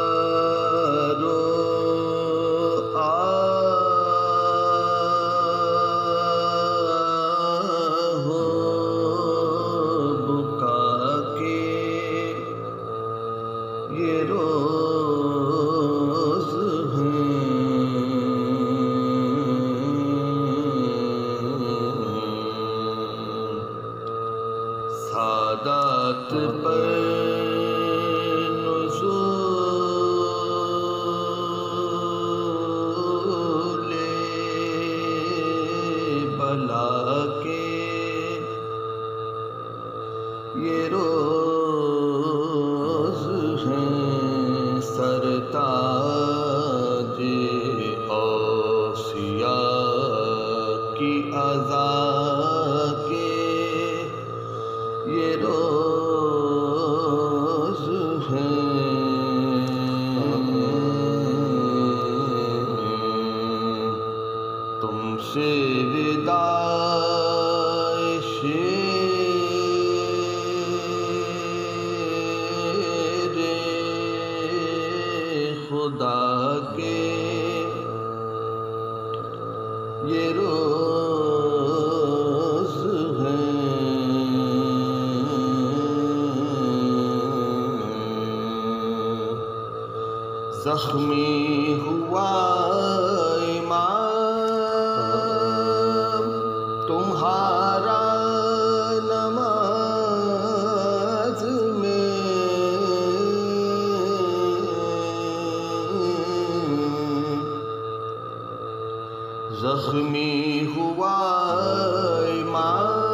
रोज़ादारो हो बुका के ये रोज़ सादात पर नुज़ूले बला के ये रोज़ हैं सरताज औसिया की अज़ा के ये रोज़ हैं तुमसे विदाए शेरे खुदा के ये रोज़ हैं ज़ख्मी हुआ इमाम तुम्हारा नमाज में, ज़ख्मी हुआ इमाम